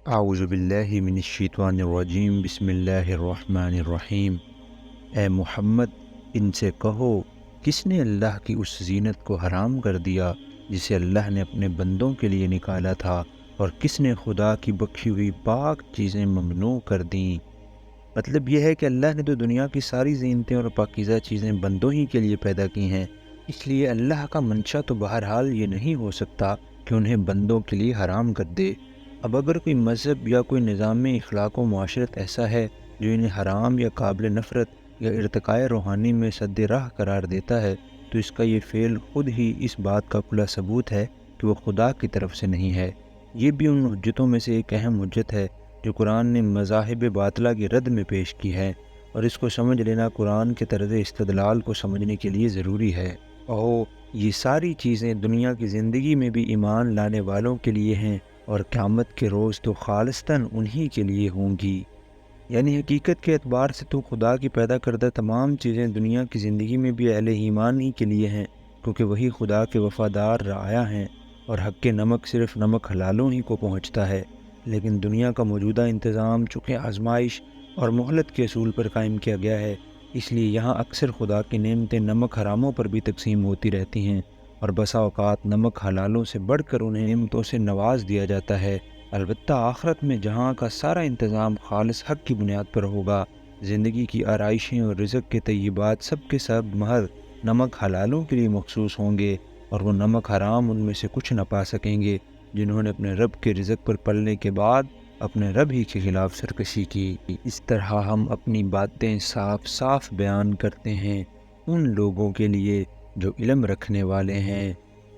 اعوذ باللہ من الشیطان الرجیم، بسم اللہ الرحمن الرحیم۔ اے محمد، ان سے کہو، کس نے اللہ کی اس زینت کو حرام کر دیا جسے اللہ نے اپنے بندوں کے لیے نکالا تھا، اور کس نے خدا کی بخشی ہوئی پاک چیزیں ممنوع کر دیں؟ مطلب یہ ہے کہ اللہ نے تو دنیا کی ساری زینتیں اور پاکیزہ چیزیں بندوں ہی کے لیے پیدا کی ہیں، اس لیے اللہ کا منشا تو بہرحال یہ نہیں ہو سکتا کہ انہیں بندوں کے لیے حرام کر دے۔ اب اگر کوئی مذہب یا کوئی نظام اخلاق و معاشرت ایسا ہے جو انہیں حرام یا قابل نفرت یا ارتقاء روحانی میں سد راہ قرار دیتا ہے، تو اس کا یہ فعل خود ہی اس بات کا کھلا ثبوت ہے کہ وہ خدا کی طرف سے نہیں ہے۔ یہ بھی ان حجتوں میں سے ایک اہم حجت ہے جو قرآن نے مذاہب باطلہ کی رد میں پیش کی ہے، اور اس کو سمجھ لینا قرآن کے طرز استدلال کو سمجھنے کے لیے ضروری ہے۔ اور یہ ساری چیزیں دنیا کی زندگی میں بھی ایمان لانے والوں کے لیے ہیں، اور قیامت کے روز تو خالصتاً انہی کے لیے ہوں گی۔ یعنی حقیقت کے اعتبار سے تو خدا کی پیدا کردہ تمام چیزیں دنیا کی زندگی میں بھی اہل ایمان ہی کے لیے ہیں، کیونکہ وہی خدا کے وفادار رعایا ہیں، اور حق کے نمک صرف نمک حلالوں ہی کو پہنچتا ہے۔ لیکن دنیا کا موجودہ انتظام چونکہ آزمائش اور مہلت کے اصول پر قائم کیا گیا ہے، اس لیے یہاں اکثر خدا کی نعمتیں نمک حراموں پر بھی تقسیم ہوتی رہتی ہیں، اور بسا اوقات نمک حلالوں سے بڑھ کر انہیں نعمتوں سے نواز دیا جاتا ہے۔ البتہ آخرت میں جہاں کا سارا انتظام خالص حق کی بنیاد پر ہوگا، زندگی کی آرائشیں اور رزق کے طیبات سب کے سب محض نمک حلالوں کے لیے مخصوص ہوں گے، اور وہ نمک حرام ان میں سے کچھ نہ پا سکیں گے جنہوں نے اپنے رب کے رزق پر پلنے کے بعد اپنے رب ہی کے خلاف سرکشی کی۔ اس طرح ہم اپنی باتیں صاف صاف بیان کرتے ہیں ان لوگوں کے لیے جو علم رکھنے والے ہیں۔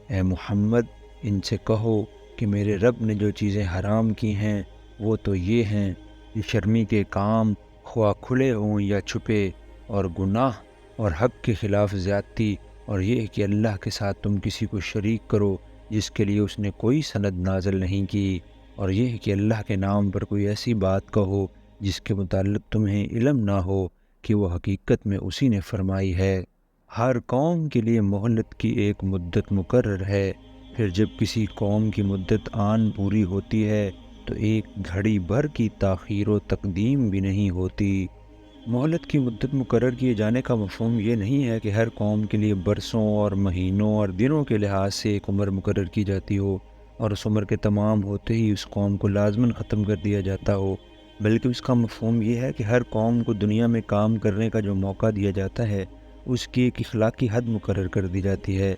اے محمد، ان سے کہو کہ میرے رب نے جو چیزیں حرام کی ہیں وہ تو یہ ہیں کہ شرمی کے کام خواہ کھلے ہوں یا چھپے، اور گناہ اور حق کے خلاف زیادتی، اور یہ کہ اللہ کے ساتھ تم کسی کو شریک کرو جس کے لیے اس نے کوئی سند نازل نہیں کی، اور یہ کہ اللہ کے نام پر کوئی ایسی بات کہو جس کے متعلق تمہیں علم نہ ہو کہ وہ حقیقت میں اسی نے فرمائی ہے۔ ہر قوم کے لیے مہلت کی ایک مدت مقرر ہے، پھر جب کسی قوم کی مدت آن پوری ہوتی ہے تو ایک گھڑی بھر کی تاخیر و تقدیم بھی نہیں ہوتی۔ مہلت کی مدت مقرر کیے جانے کا مفہوم یہ نہیں ہے کہ ہر قوم کے لیے برسوں اور مہینوں اور دنوں کے لحاظ سے ایک عمر مقرر کی جاتی ہو، اور اس عمر کے تمام ہوتے ہی اس قوم کو لازماً ختم کر دیا جاتا ہو، بلکہ اس کا مفہوم یہ ہے کہ ہر قوم کو دنیا میں کام کرنے کا جو موقع دیا جاتا ہے اس کی ایک اخلاقی حد مقرر کر دی جاتی ہے،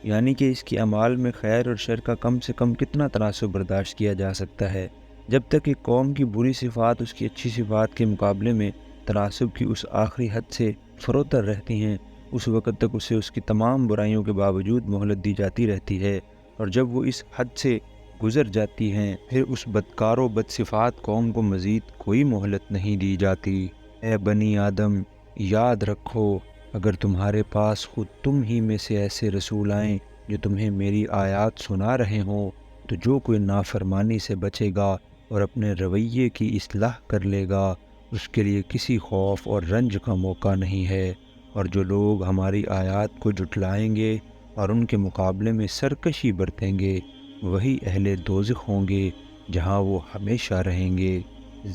یعنی کہ اس کی اعمال میں خیر اور شر کا کم سے کم کتنا تناسب برداشت کیا جا سکتا ہے۔ جب تک ایک قوم کی بری صفات اس کی اچھی صفات کے مقابلے میں تناسب کی اس آخری حد سے فروتر رہتی ہیں، اس وقت تک اسے اس کی تمام برائیوں کے باوجود مہلت دی جاتی رہتی ہے، اور جب وہ اس حد سے گزر جاتی ہیں پھر اس بدکار و بد صفات قوم کو مزید کوئی مہلت نہیں دی جاتی۔ اے بنی آدم، یاد رکھو، اگر تمہارے پاس خود تم ہی میں سے ایسے رسول آئیں جو تمہیں میری آیات سنا رہے ہوں، تو جو کوئی نافرمانی سے بچے گا اور اپنے رویے کی اصلاح کر لے گا، اس کے لیے کسی خوف اور رنج کا موقع نہیں ہے، اور جو لوگ ہماری آیات کو جھٹلائیں گے اور ان کے مقابلے میں سرکشی برتیں گے، وہی اہل دوزخ ہوں گے جہاں وہ ہمیشہ رہیں گے۔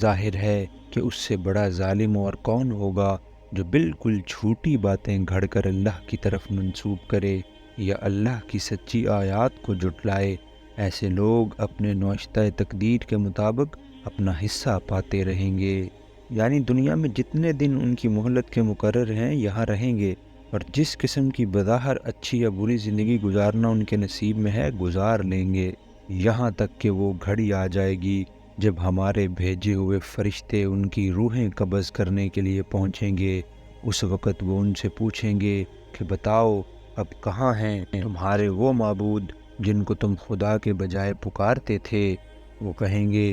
ظاہر ہے کہ اس سے بڑا ظالم اور کون ہوگا جو بالکل جھوٹی باتیں گھڑ کر اللہ کی طرف منسوب کرے یا اللہ کی سچی آیات کو جھٹلائے۔ ایسے لوگ اپنے نوشتہ تقدیر کے مطابق اپنا حصہ پاتے رہیں گے، یعنی دنیا میں جتنے دن ان کی مہلت کے مقرر ہیں یہاں رہیں گے، اور جس قسم کی بظاہر اچھی یا بری زندگی گزارنا ان کے نصیب میں ہے گزار لیں گے، یہاں تک کہ وہ گھڑی آ جائے گی جب ہمارے بھیجے ہوئے فرشتے ان کی روحیں قبض کرنے کے لیے پہنچیں گے۔ اس وقت وہ ان سے پوچھیں گے کہ بتاؤ اب کہاں ہیں تمہارے وہ معبود جن کو تم خدا کے بجائے پکارتے تھے؟ وہ کہیں گے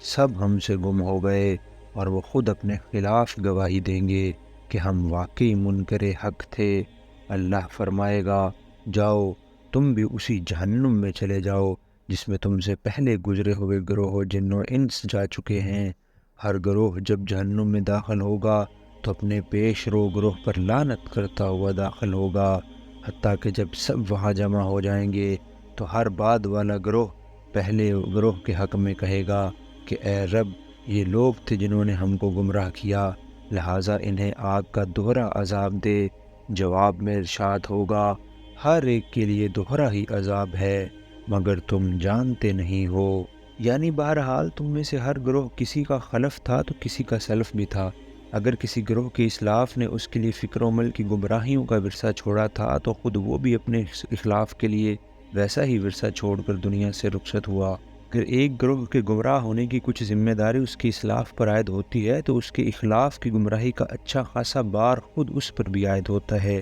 سب ہم سے گم ہو گئے، اور وہ خود اپنے خلاف گواہی دیں گے کہ ہم واقعی منکر حق تھے۔ اللہ فرمائے گا جاؤ تم بھی اسی جہنم میں چلے جاؤ جس میں تم سے پہلے گزرے ہوئے گروہ جن و انس جا چکے ہیں۔ ہر گروہ جب جہنم میں داخل ہوگا تو اپنے پیش رو گروہ پر لعنت کرتا ہوا داخل ہوگا، حتیٰ کہ جب سب وہاں جمع ہو جائیں گے تو ہر بعد والا گروہ پہلے گروہ کے حق میں کہے گا کہ اے رب، یہ لوگ تھے جنہوں نے ہم کو گمراہ کیا، لہٰذا انہیں آگ کا دوہرا عذاب دے۔ جواب میں ارشاد ہوگا، ہر ایک کے لیے دوہرا ہی عذاب ہے، مگر تم جانتے نہیں ہو۔ یعنی بہرحال تم میں سے ہر گروہ کسی کا خلف تھا تو کسی کا سلف بھی تھا۔ اگر کسی گروہ کے اسلاف نے اس کے لیے فکر و عمل کی گمراہیوں کا ورثہ چھوڑا تھا تو خود وہ بھی اپنے اخلاف کے لیے ویسا ہی ورثہ چھوڑ کر دنیا سے رخصت ہوا۔ اگر ایک گروہ کے گمراہ ہونے کی کچھ ذمہ داری اس کی اسلاف پر عائد ہوتی ہے تو اس کے اخلاف کی گمراہی کا اچھا خاصا بار خود اس پر بھی عائد ہوتا ہے۔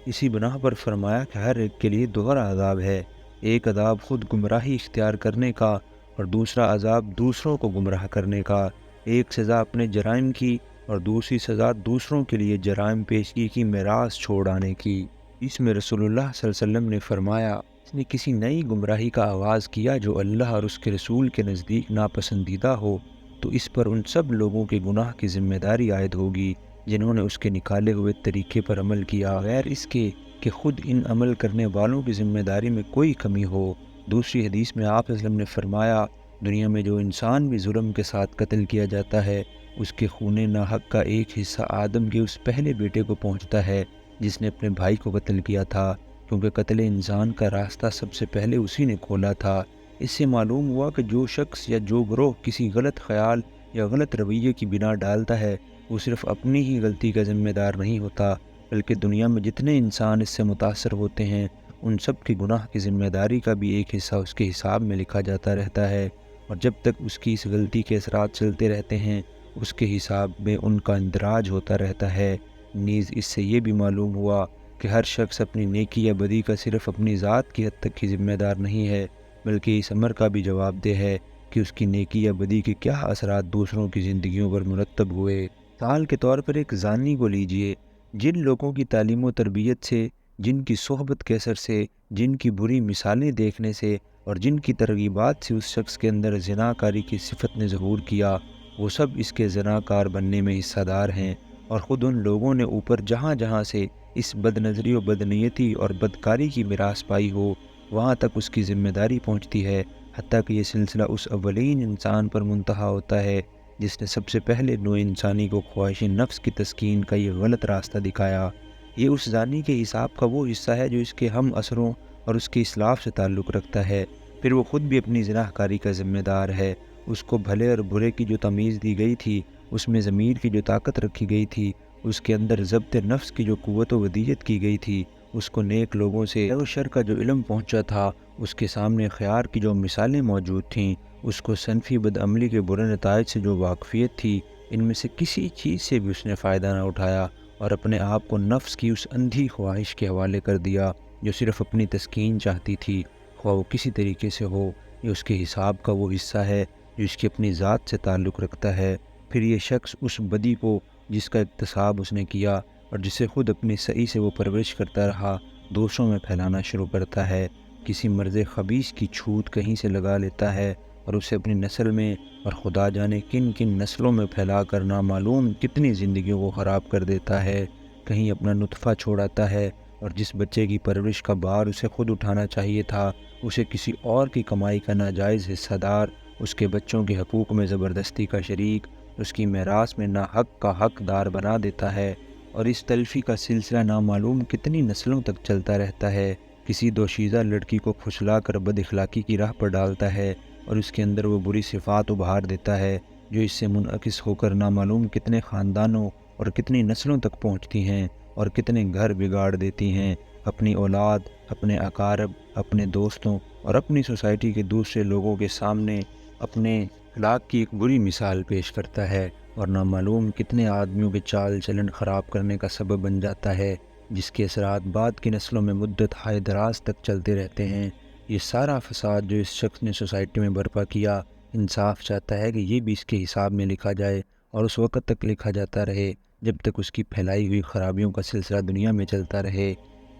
اسی بنا پر فرمایا کہ ہر ایک کے لیے دوہرا عذاب ہے، ایک عذاب خود گمراہی اختیار کرنے کا اور دوسرا عذاب دوسروں کو گمراہ کرنے کا، ایک سزا اپنے جرائم کی اور دوسری سزا دوسروں کے لیے جرائم پیشگی کی میراث چھوڑ آنے کی۔ اس میں رسول اللہ صلی اللہ علیہ وسلم نے فرمایا، اس نے کسی نئی گمراہی کا آغاز کیا جو اللہ اور اس کے رسول کے نزدیک ناپسندیدہ ہو تو اس پر ان سب لوگوں کے گناہ کی ذمہ داری عائد ہوگی جنہوں نے اس کے نکالے ہوئے طریقے پر عمل کیا، غیر اس کے کہ خود ان عمل کرنے والوں کی ذمہ داری میں کوئی کمی ہو۔ دوسری حدیث میں آپ صلی اللہ علیہ وسلم نے فرمایا، دنیا میں جو انسان بھی ظلم کے ساتھ قتل کیا جاتا ہے اس کے خون ناحق کا ایک حصہ آدم کے اس پہلے بیٹے کو پہنچتا ہے جس نے اپنے بھائی کو قتل کیا تھا، کیونکہ قتل انسان کا راستہ سب سے پہلے اسی نے کھولا تھا۔ اس سے معلوم ہوا کہ جو شخص یا جو گروہ کسی غلط خیال یا غلط رویے کی بنا ڈالتا ہے وہ صرف اپنی ہی غلطی کا ذمہ دار نہیں ہوتا، بلکہ دنیا میں جتنے انسان اس سے متاثر ہوتے ہیں ان سب کی گناہ کی ذمہ داری کا بھی ایک حصہ اس کے حساب میں لکھا جاتا رہتا ہے، اور جب تک اس کی اس غلطی کے اثرات چلتے رہتے ہیں اس کے حساب میں ان کا اندراج ہوتا رہتا ہے۔ نیز اس سے یہ بھی معلوم ہوا کہ ہر شخص اپنی نیکی یا بدی کا صرف اپنی ذات کی حد تک ہی ذمہ دار نہیں ہے، بلکہ اس امر کا بھی جواب دہ ہے کہ اس کی نیکی یا بدی کے کیا اثرات دوسروں کی زندگیوں پر مرتب ہوئے۔ مثال کے طور پر ایک زانی کو لیجئے، جن لوگوں کی تعلیم و تربیت سے، جن کی صحبت کے اثر سے، جن کی بری مثالیں دیکھنے سے اور جن کی ترغیبات سے اس شخص کے اندر زنا کاری کی صفت نے ظہور کیا، وہ سب اس کے زنا کار بننے میں حصہ دار ہیں، اور خود ان لوگوں نے اوپر جہاں جہاں سے اس بد نظری و بدنیتی اور بدکاری کی میراث پائی ہو وہاں تک اس کی ذمہ داری پہنچتی ہے، حتیٰ کہ یہ سلسلہ اس اولین انسان پر منتہا ہوتا ہے جس نے سب سے پہلے نوع انسانی کو خواہش نفس کی تسکین کا یہ غلط راستہ دکھایا۔ یہ اس زانی کے حساب کا وہ حصہ ہے جو اس کے ہم اثروں اور اس کے اسلاف سے تعلق رکھتا ہے، پھر وہ خود بھی اپنی زنا کاری کا ذمہ دار ہے۔ اس کو بھلے اور برے کی جو تمیز دی گئی تھی، اس میں ضمیر کی جو طاقت رکھی گئی تھی، اس کے اندر ضبط نفس کی جو قوت و ودیت کی گئی تھی، اس کو نیک لوگوں سے خیر و شر کا جو علم پہنچا تھا، اس کے سامنے خیار کی جو مثالیں موجود تھیں، اس کو صنفی بدعملی کے برے نتائج سے جو واقفیت تھی، ان میں سے کسی چیز سے بھی اس نے فائدہ نہ اٹھایا اور اپنے آپ کو نفس کی اس اندھی خواہش کے حوالے کر دیا جو صرف اپنی تسکین چاہتی تھی، خواہ وہ کسی طریقے سے ہو۔ یہ اس کے حساب کا وہ حصہ ہے جو اس کی اپنی ذات سے تعلق رکھتا ہے۔ پھر یہ شخص اس بدی کو جس کا اکتساب اس نے کیا اور جسے خود اپنی سعی سے وہ پرورش کرتا رہا، دوسروں میں پھیلانا شروع کرتا ہے، کسی مرض خبیث کی چھوت کہیں سے لگا لیتا ہے اور اسے اپنی نسل میں اور خدا جانے کن کن نسلوں میں پھیلا کر نامعلوم کتنی زندگیوں کو خراب کر دیتا ہے۔ کہیں اپنا نطفہ چھوڑاتا ہے اور جس بچے کی پرورش کا بار اسے خود اٹھانا چاہیے تھا اسے کسی اور کی کمائی کا ناجائز حصہ دار، اس کے بچوں کے حقوق میں زبردستی کا شریک، اس کی میراث میں ناحق کا حقدار بنا دیتا ہے، اور اس تلفی کا سلسلہ نامعلوم کتنی نسلوں تک چلتا رہتا ہے۔ کسی دوشیزہ لڑکی کو پھسلا کر بد اخلاقی کی راہ پر ڈالتا ہے اور اس کے اندر وہ بری صفات ابھار دیتا ہے جو اس سے منعکس ہو کر نامعلوم کتنے خاندانوں اور کتنی نسلوں تک پہنچتی ہیں اور کتنے گھر بگاڑ دیتی ہیں، اپنی اولاد، اپنے اقارب، اپنے دوستوں اور اپنی سوسائٹی کے دوسرے لوگوں کے سامنے اپنے اخلاق کی ایک بری مثال پیش کرتا ہے اور نامعلوم کتنے آدمیوں کے چال چلن خراب کرنے کا سبب بن جاتا ہے، جس کے اثرات بعد کی نسلوں میں مدت ہائے دراز تک چلتے رہتے ہیں۔ یہ سارا فساد جو اس شخص نے سوسائٹی میں برپا کیا، انصاف چاہتا ہے کہ یہ بھی اس کے حساب میں لکھا جائے اور اس وقت تک لکھا جاتا رہے جب تک اس کی پھیلائی ہوئی خرابیوں کا سلسلہ دنیا میں چلتا رہے۔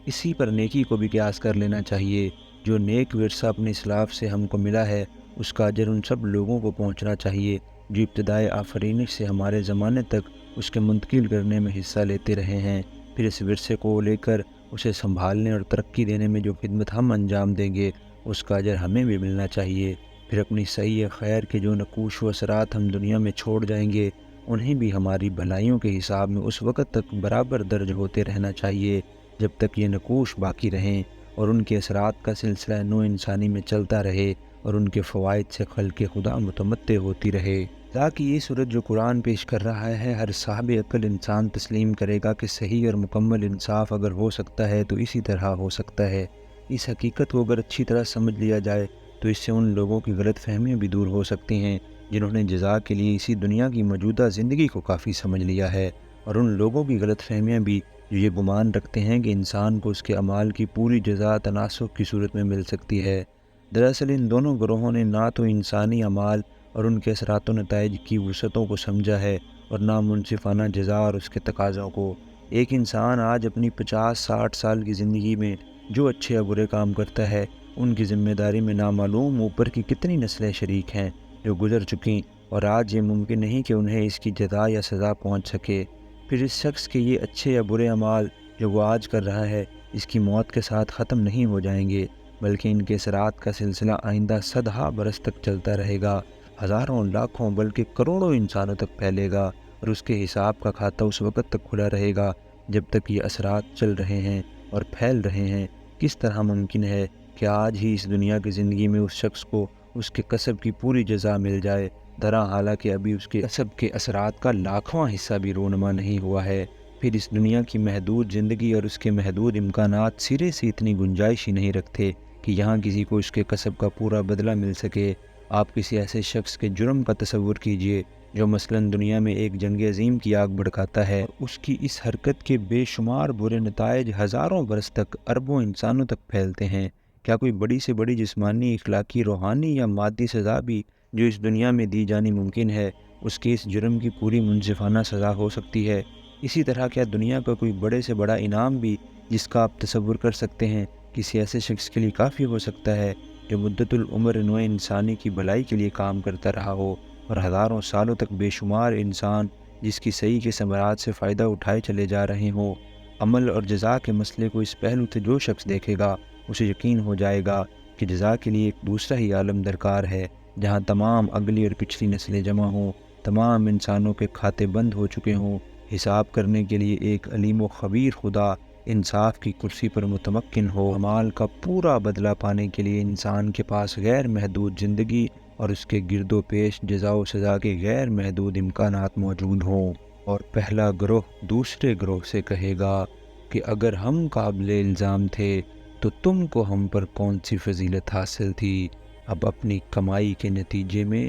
اسی پر نیکی کو بھی قیاس کر لینا چاہیے۔ جو نیک ورثہ اپنے اسلاف سے ہم کو ملا ہے اس کا اجر ان سب لوگوں کو پہنچنا چاہیے جو ابتدائے آفرینش سے ہمارے زمانے تک اس کے منتقل کرنے میں حصہ لیتے رہے ہیں۔ پھر اس ورثے کو لے کر اسے سنبھالنے اور ترقی دینے میں جو خدمت ہم انجام دیں گے اس کا اجر ہمیں بھی ملنا چاہیے۔ پھر اپنی صحیح خیر کے جو نقوش و اثرات ہم دنیا میں چھوڑ جائیں گے انہیں بھی ہماری بھلائیوں کے حساب میں اس وقت تک برابر درج ہوتے رہنا چاہیے جب تک یہ نقوش باقی رہیں اور ان کے اثرات کا سلسلہ نو انسانی میں چلتا رہے اور ان کے فوائد سے خلق خدا متمتع ہوتی رہے۔ تاکہ یہ صورت جو قرآن پیش کر رہا ہے ہر صاحب عقل انسان تسلیم کرے گا کہ صحیح اور مکمل انصاف اگر ہو سکتا ہے تو اسی طرح ہو سکتا ہے۔ اس حقیقت کو اگر اچھی طرح سمجھ لیا جائے تو اس سے ان لوگوں کی غلط فہمیاں بھی دور ہو سکتی ہیں جنہوں نے جزا کے لیے اسی دنیا کی موجودہ زندگی کو کافی سمجھ لیا ہے، اور ان لوگوں کی غلط فہمیاں بھی جو یہ گمان رکھتے ہیں کہ انسان کو اس کے اعمال کی پوری جزا تناسخ کی صورت میں مل سکتی ہے۔ دراصل ان دونوں گروہوں نے نہ تو انسانی اعمال اور ان کے اثرات و نتائج کی وسعتوں کو سمجھا ہے اور نہ منصفانہ جزا اور اس کے تقاضوں کو۔ ایک انسان آج اپنی 50-60 سال کی زندگی میں جو اچھے یا برے کام کرتا ہے ان کی ذمہ داری میں نامعلوم اوپر کی کتنی نسلیں شریک ہیں جو گزر چکیں، اور آج یہ ممکن نہیں کہ انہیں اس کی جزا یا سزا پہنچ سکے۔ پھر اس شخص کے یہ اچھے یا برے اعمال جو وہ آج کر رہا ہے اس کی موت کے ساتھ ختم نہیں ہو جائیں گے، بلکہ ان کے اثرات کا سلسلہ آئندہ صدہا برس تک چلتا رہے گا، ہزاروں لاکھوں بلکہ کروڑوں انسانوں تک پھیلے گا، اور اس کے حساب کا کھاتہ اس وقت تک کھلا رہے گا جب تک یہ اثرات چل رہے ہیں اور پھیل رہے ہیں۔ کس طرح ممکن ہے کہ آج ہی اس دنیا کی زندگی میں اس شخص کو اس کے کسب کی پوری جزا مل جائے، درا حالانکہ ابھی اس کے کسب کے اثرات کا لاکھواں حصہ بھی رونما نہیں ہوا ہے۔ پھر اس دنیا کی محدود زندگی اور اس کے محدود امکانات سرے سے اتنی گنجائش ہی نہیں رکھتے کہ یہاں کسی کو اس کے کسب کا پورا بدلہ مل سکے۔ آپ کسی ایسے شخص کے جرم کا تصور کیجئے جو مثلاً دنیا میں ایک جنگ عظیم کی آگ بھڑکاتا ہے اور اس کی اس حرکت کے بے شمار برے نتائج ہزاروں برس تک اربوں انسانوں تک پھیلتے ہیں۔ کیا کوئی بڑی سے بڑی جسمانی، اخلاقی، روحانی یا مادی سزا بھی جو اس دنیا میں دی جانی ممکن ہے اس کے اس جرم کی پوری منصفانہ سزا ہو سکتی ہے؟ اسی طرح کیا دنیا کا کوئی بڑے سے بڑا انعام بھی جس کا آپ تصور کر سکتے ہیں کسی ایسے شخص کے لیے کافی ہو سکتا ہے جو مدت العمر نوع انسانی کی بھلائی کے لیے کام کرتا رہا ہو اور ہزاروں سالوں تک بے شمار انسان جس کی صحیح کے ثمرات سے فائدہ اٹھائے چلے جا رہے ہوں؟ عمل اور جزا کے مسئلے کو اس پہلو سے جو شخص دیکھے گا اسے یقین ہو جائے گا کہ جزا کے لیے ایک دوسرا ہی عالم درکار ہے جہاں تمام اگلی اور پچھلی نسلیں جمع ہوں، تمام انسانوں کے کھاتے بند ہو چکے ہوں، حساب کرنے کے لیے ایک علیم و خبیر خدا انصاف کی کرسی پر متمکن ہو، اعمال کا پورا بدلہ پانے کے لیے انسان کے پاس غیر محدود زندگی اور اس کے گرد و پیش جزا و سزا کے غیر محدود امکانات موجود ہوں، اور پہلا گروہ دوسرے گروہ سے کہے گا کہ اگر ہم قابل الزام تھے تو تم کو ہم پر کون سی فضیلت حاصل تھی، اب اپنی کمائی کے نتیجے میں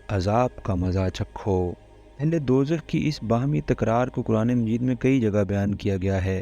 عذاب کا مزہ چکھو۔ اہل دوزخ کی اس باہمی تکرار کو قرآن مجید میں کئی جگہ بیان کیا گیا ہے۔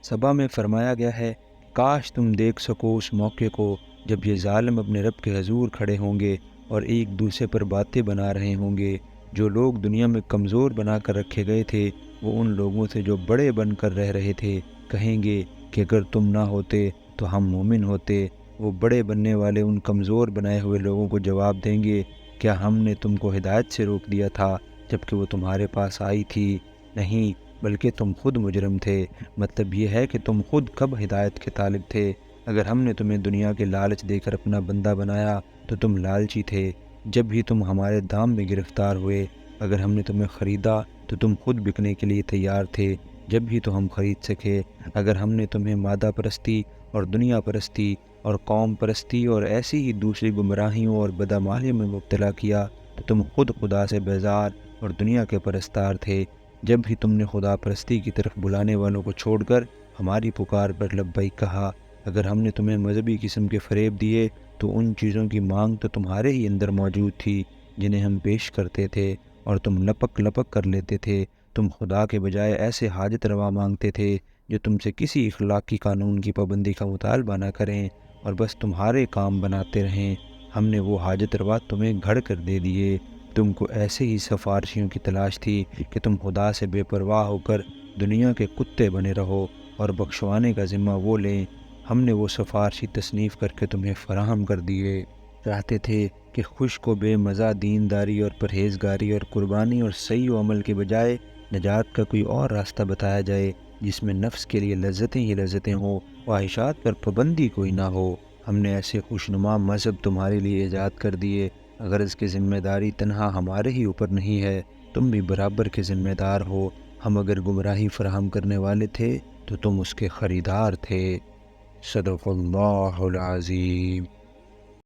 سبا میں فرمایا گیا ہے، کاش تم دیکھ سکو اس موقع کو جب یہ ظالم اپنے رب کے حضور کھڑے ہوں گے اور ایک دوسرے پر باتیں بنا رہے ہوں گے۔ جو لوگ دنیا میں کمزور بنا کر رکھے گئے تھے وہ ان لوگوں سے جو بڑے بن کر رہ رہے تھے کہیں گے کہ اگر تم نہ ہوتے تو ہم مومن ہوتے۔ وہ بڑے بننے والے ان کمزور بنائے ہوئے لوگوں کو جواب دیں گے، کیا ہم نے تم کو ہدایت سے روک دیا تھا جبکہ وہ تمہارے پاس آئی تھی؟ نہیں، بلکہ تم خود مجرم تھے۔ مطلب یہ ہے کہ تم خود کب ہدایت کے طالب تھے؟ اگر ہم نے تمہیں دنیا کے لالچ دے کر اپنا بندہ بنایا تو تم لالچی تھے، جب بھی تم ہمارے دام میں گرفتار ہوئے۔ اگر ہم نے تمہیں خریدا تو تم خود بکنے کے لیے تیار تھے، جب بھی تو ہم خرید سکے۔ اگر ہم نے تمہیں مادہ پرستی اور دنیا پرستی اور قوم پرستی اور ایسی ہی دوسری گمراہیوں اور بدعمالیوں میں مبتلا کیا تو تم خود خدا سے بیزار اور دنیا کے پرستار تھے، جب بھی تم نے خدا پرستی کی طرف بلانے والوں کو چھوڑ کر ہماری پکار پر لبیک کہا۔ اگر ہم نے تمہیں مذہبی قسم کے فریب دیے تو ان چیزوں کی مانگ تو تمہارے ہی اندر موجود تھی جنہیں ہم پیش کرتے تھے اور تم لپک لپک کر لیتے تھے۔ تم خدا کے بجائے ایسے حاجت روا مانگتے تھے جو تم سے کسی اخلاقی قانون کی پابندی کا مطالبہ نہ کریں اور بس تمہارے کام بناتے رہیں۔ ہم نے وہ حاجت روا تمہیں گھڑ کر دے دیے۔ تم کو ایسے ہی سفارشیوں کی تلاش تھی کہ تم خدا سے بے پرواہ ہو کر دنیا کے کتے بنے رہو اور بخشوانے کا ذمہ وہ لیں۔ ہم نے وہ سفارشی تصنیف کر کے تمہیں فراہم کر دیے۔ چاہتے تھے کہ خشک و بے مزہ دینداری اور پرہیزگاری اور قربانی اور صحیح و عمل کے بجائے نجات کا کوئی اور راستہ بتایا جائے جس میں نفس کے لیے لذتیں ہی لذتیں ہوں، خواہشات پر پابندی کوئی نہ ہو۔ ہم نے ایسے خوشنما مذہب تمہارے لیے ایجاد کر دیے، اگر اس کی ذمہ داری تنہا ہمارے ہی اوپر نہیں ہے، تم بھی برابر کے ذمہ دار ہو۔ ہم اگر گمراہی فراہم کرنے والے تھے تو تم اس کے خریدار تھے۔ صدق اللہ العظیم۔